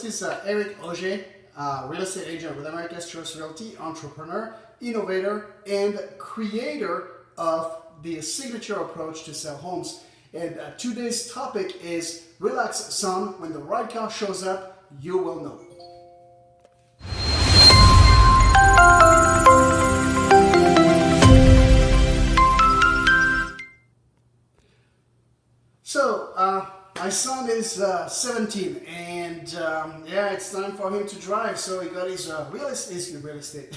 this is Eric Auger, real estate agent with America's Choice Realty, entrepreneur, innovator, and creator of the signature approach to sell homes. And today's topic is relax, son. When the right car shows up, you will know. So, my son is 17, and yeah, it's time for him to drive. So he got his real estate.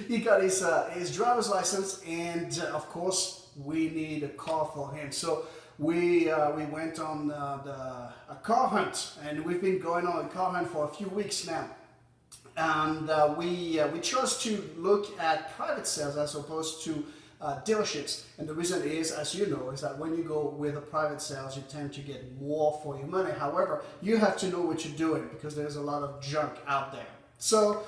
He got his driver's license, and of course, we need a car for him. So we went on a car hunt, and we've been going on a car hunt for a few weeks now. And we chose to look at private sales as opposed to dealerships. And the reason is, as you know, is that when you go with a private sales, you tend to get more for your money. However, you have to know what you're doing because there's a lot of junk out there. So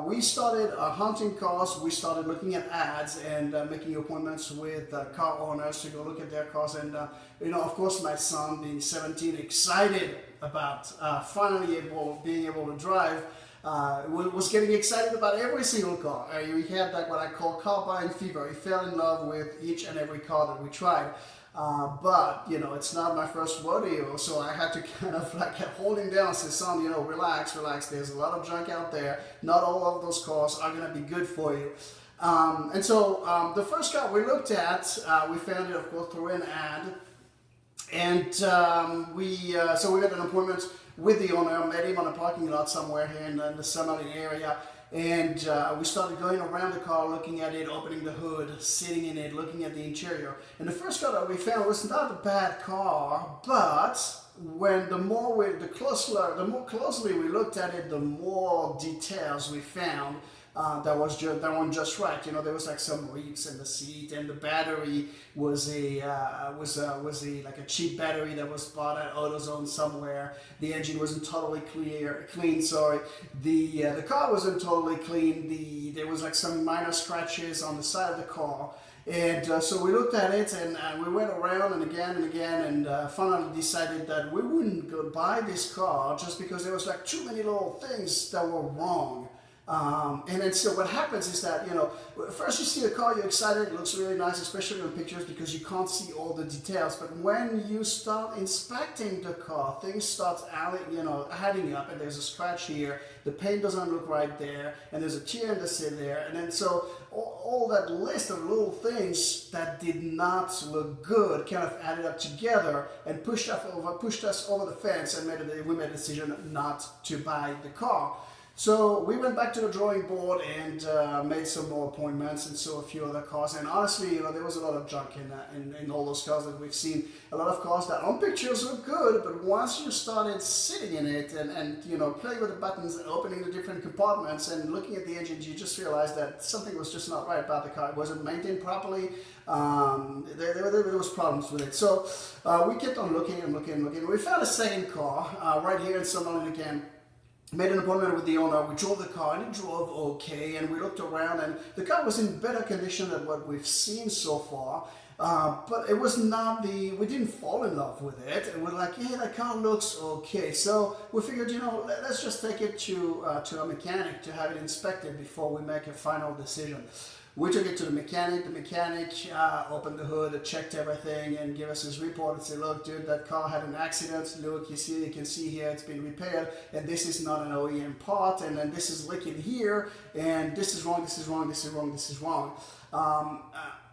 we started hunting cars. We started looking at ads and making appointments with car owners to go look at their cars. And of course, my son, being 17, excited about finally being able to drive. Was getting excited about every single car. He had like what I call car buying fever. He fell in love with each and every car that we tried. But it's not my first rodeo, so I had to kind of like hold him down and say, son, relax. There's a lot of junk out there. Not all of those cars are going to be good for you. And so the first car we looked at, we found it, of course, through an ad. And so we made an appointment with the owner, met him on a parking lot somewhere here in the Summerlin area, and we started going around the car, looking at it, opening the hood, sitting in it, looking at the interior. And the first car that we found was not a bad car, but when the more closely we looked at it, the more details we found. That one just right. There was like some reeds in the seat, and the battery was like a cheap battery that was bought at AutoZone somewhere. The engine wasn't totally clean. Sorry, the car wasn't totally clean. There was like some minor scratches on the side of the car. And so we looked at it, and we went around and again, and finally decided that we wouldn't go buy this car just because there was like too many little things that were wrong. And then so what happens is that, first you see the car, you're excited, it looks really nice, especially on pictures because you can't see all the details. But when you start inspecting the car, things start adding up, and there's a scratch here, the paint doesn't look right there, and there's a tear in the seat there. And then so all that list of little things that did not look good kind of added up together and pushed us over the fence, and we made a decision not to buy the car. So we went back to the drawing board and made some more appointments and saw a few other cars. And honestly, there was a lot of junk in all those cars that we've seen. A lot of cars that on pictures look good, but once you started sitting in it and playing with the buttons and opening the different compartments and looking at the engines, you just realized that something was just not right about the car. It wasn't maintained properly. There was problems with it. So we kept on looking and looking and looking. We found a second car right here in Summerlin again. Made an appointment with the owner. We drove the car, and it drove okay, and we looked around, and the car was in better condition than what we've seen so far, but it was not we didn't fall in love with it, and we're like, yeah, the car looks okay. So we figured, let's just take it to a mechanic to have it inspected before we make a final decision. We took it to the mechanic. The mechanic opened the hood, checked everything, and gave us his report and said, look, dude, that car had an accident. Look, you can see here it's been repaired, and this is not an OEM part, and then this is leaking here, and this is wrong, this is wrong, this is wrong, this is wrong.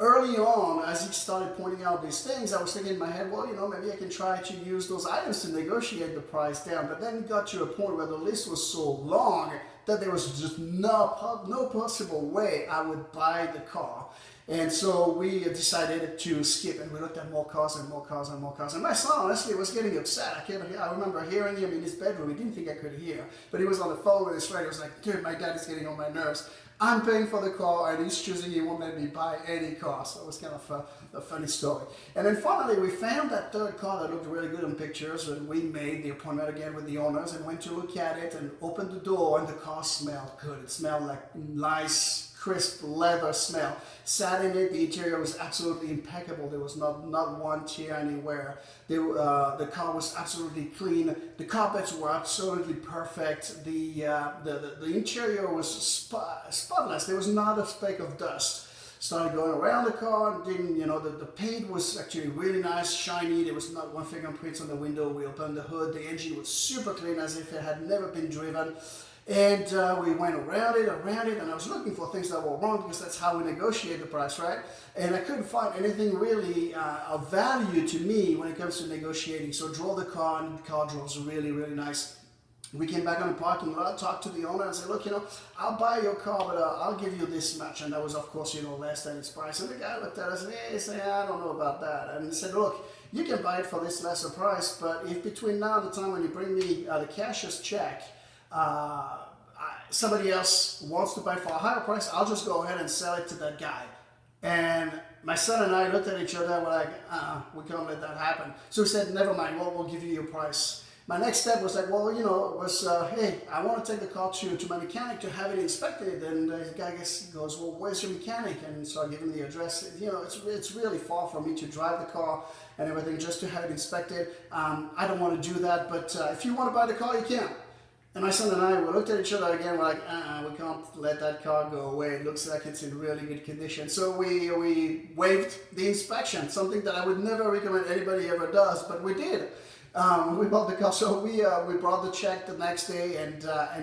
Early on, as he started pointing out these things, I was thinking in my head, well, maybe I can try to use those items to negotiate the price down. But then it got to a point where the list was so long that there was just no possible way I would buy the car. And so we decided to skip, and we looked at more cars and more cars and more cars. And my son, honestly, was getting upset. I remember hearing him in his bedroom. He didn't think I could hear, but he was on the phone with his friend. He was like, dude, my dad is getting on my nerves. I'm paying for the car, and he's choosing he won't let me buy any car. So it was kind of a funny story. And then finally, we found that third car that looked really good on pictures, and we made the appointment again with the owners and went to look at it and opened the door, and the car smelled good. It smelled like nice, crisp leather smell. Sat in it, the interior was absolutely impeccable. There was not one tear anywhere. The car was absolutely clean. The carpets were absolutely perfect. The interior was spotless. There was not a speck of dust. Started going around the car, and didn't, the paint was actually really nice, shiny. There was not one fingerprint on the window. We opened the hood. The engine was super clean, as if it had never been driven. And we went around it, and I was looking for things that were wrong, because that's how we negotiate the price, right? And I couldn't find anything really of value to me when it comes to negotiating. So I drove the car, and the car drove really, really nice. We came back on the parking lot, talked to the owner, and said, look, I'll buy your car, but I'll give you this much. And that was, of course, less than its price. And the guy looked at us and he said, I don't know about that. And he said, look, you can buy it for this lesser price, but if between now and the time when you bring me the cashier's check, somebody else wants to buy it for a higher price, I'll just go ahead and sell it to that guy. And my son and I looked at each other and we're like, we can't let that happen. So we said, never mind, we'll give you your price. My next step was like, well, hey, I want to take the car to my mechanic to have it inspected. And the guy goes, well, where's your mechanic? And so I give him the address. It's really far for me to drive the car and everything just to have it inspected. I don't want to do that, but if you want to buy the car, you can. And my son and I, we looked at each other again. We're like, we can't let that car go away. It looks like it's in really good condition. So we waived the inspection, something that I would never recommend anybody ever does, but we did. We bought the car, so we brought the check the next day and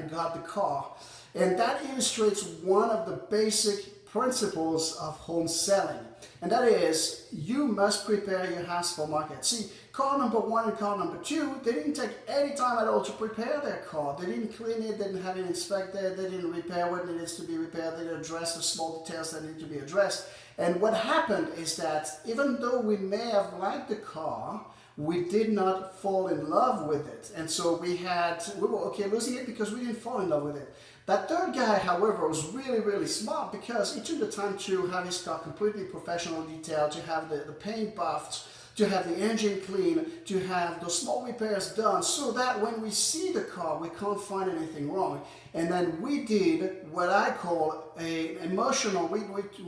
got the car. And that illustrates one of the basic principles of home selling. And that is, you must prepare your house for market. See, car number one and car number two, they didn't take any time at all to prepare their car. They didn't clean it, they didn't have it inspected, they didn't repair what needs to be repaired, they didn't address the small details that need to be addressed. And what happened is that even though we may have liked the car, we did not fall in love with it. And so we were okay losing it because we didn't fall in love with it. That third guy, however, was really, really smart, because he took the time to have his car completely professional detailed, to have the paint buffed, to have the engine clean, to have those small repairs done, so that when we see the car, we can't find anything wrong. And then we did what I call we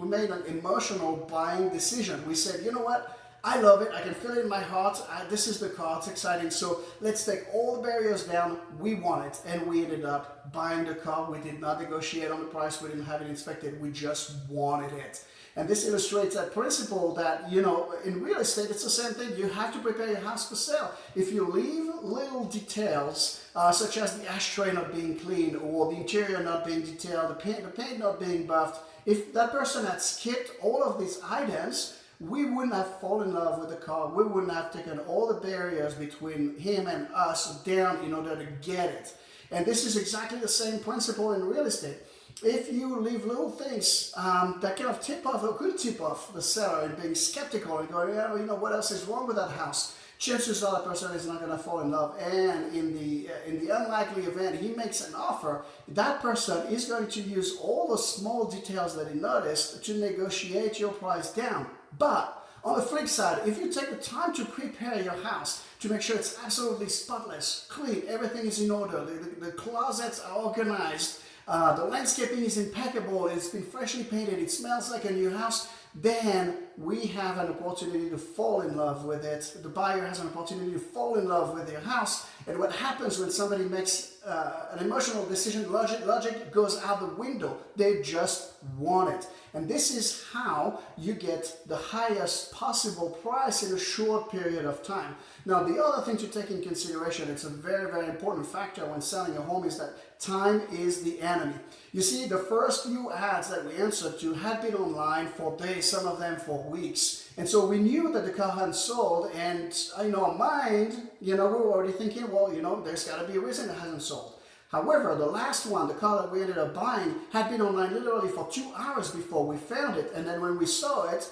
made an emotional buying decision. We said, you know what? I love it. I can feel it in my heart. This is the car. It's exciting. So let's take all the barriers down. We want it. And we ended up buying the car. We did not negotiate on the price. We didn't have it inspected. We just wanted it. And this illustrates that principle that, in real estate, it's the same thing. You have to prepare your house for sale. If you leave little details, such as the ashtray not being cleaned, or the interior not being detailed, the paint not being buffed, if that person had skipped all of these items, we wouldn't have fallen in love with the car. We wouldn't have taken all the barriers between him and us down in order to get it. And this is exactly the same principle in real estate. If you leave little things that kind of tip off or could tip off the seller and being skeptical and going, what else is wrong with that house? Chances are that person is not going to fall in love. And in the unlikely event he makes an offer, that person is going to use all the small details that he noticed to negotiate your price down. But on the flip side, if you take the time to prepare your house, to make sure it's absolutely spotless, clean, everything is in order, the closets are organized, the landscaping is impeccable, it's been freshly painted, it smells like a new house, then we have an opportunity to fall in love with it. The buyer has an opportunity to fall in love with their house. And what happens when somebody makes an emotional decision, logic goes out the window. They just want it. And this is how you get the highest possible price in a short period of time. Now, the other thing to take in consideration, it's a very, very important factor when selling a home, is that time is the enemy. You see, the first few ads that we answered to had been online for days, some of them for weeks. And so we knew that the car hadn't sold, and in our mind, we were already thinking, well, there's got to be a reason it hasn't sold. However, the last one, the car that we ended up buying, had been online literally for 2 hours before we found it. And then when we saw it,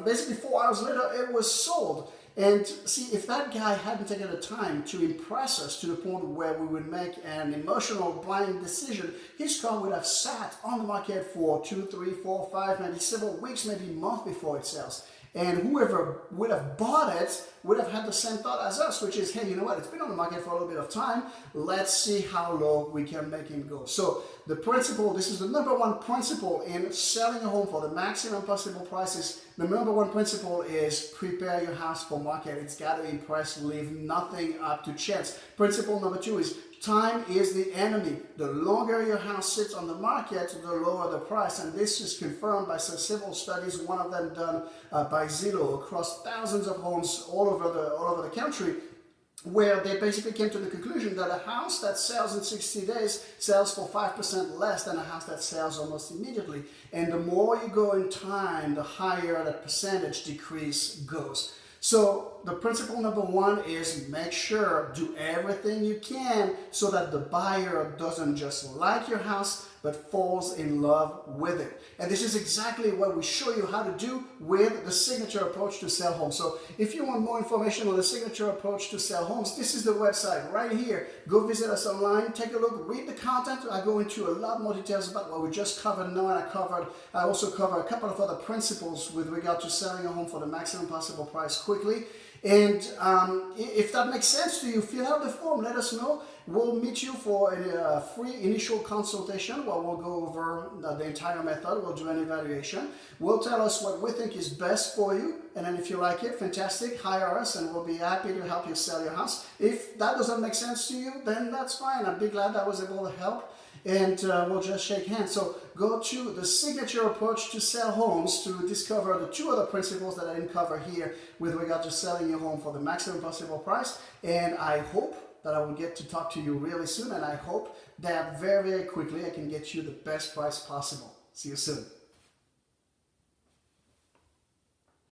basically 4 hours later, it was sold. And see, if that guy hadn't taken the time to impress us to the point where we would make an emotional buying decision, his car would have sat on the market for 2, 3, 4, 5, maybe several weeks, maybe a month before it sells. And whoever would have bought it would have had the same thought as us, which is, hey, you know what, it's been on the market for a little bit of time. Let's see how low we can make it go. So the principle, this is the number one principle in selling a home for the maximum possible prices. The number one principle is prepare your house for market. It's got to impress, leave nothing up to chance. Principle number two is time is the enemy. The longer your house sits on the market, the lower the price. And this is confirmed by several studies, one of them done by Zillow across thousands of homes all over the country, where they basically came to the conclusion that a house that sells in 60 days sells for 5% less than a house that sells almost immediately. And the more you go in time, the higher that percentage decrease goes. So the principle number one is make sure, do everything you can so that the buyer doesn't just like your house, but falls in love with it. And this is exactly what we show you how to do with the signature approach to sell homes. So if you want more information on the signature approach to sell homes, this is the website right here. Go visit us online, take a look, read the content. I go into a lot more details about what we just covered now, and I also cover a couple of other principles with regard to selling a home for the maximum possible price quickly. And if that makes sense to you, fill out the form, let us know. We'll meet you for a free initial consultation where we'll go over the entire method. We'll do an evaluation. We'll tell us what we think is best for you. And then if you like it, fantastic, hire us and we'll be happy to help you sell your house. If that doesn't make sense to you, then that's fine. I'd be glad I was able to help. And we'll just shake hands. So go to the signature approach to sell homes to discover the two other principles that I didn't cover here with regard to selling your home for the maximum possible price. And I hope that I will get to talk to you really soon. And I hope that very, very quickly I can get you the best price possible. See you soon.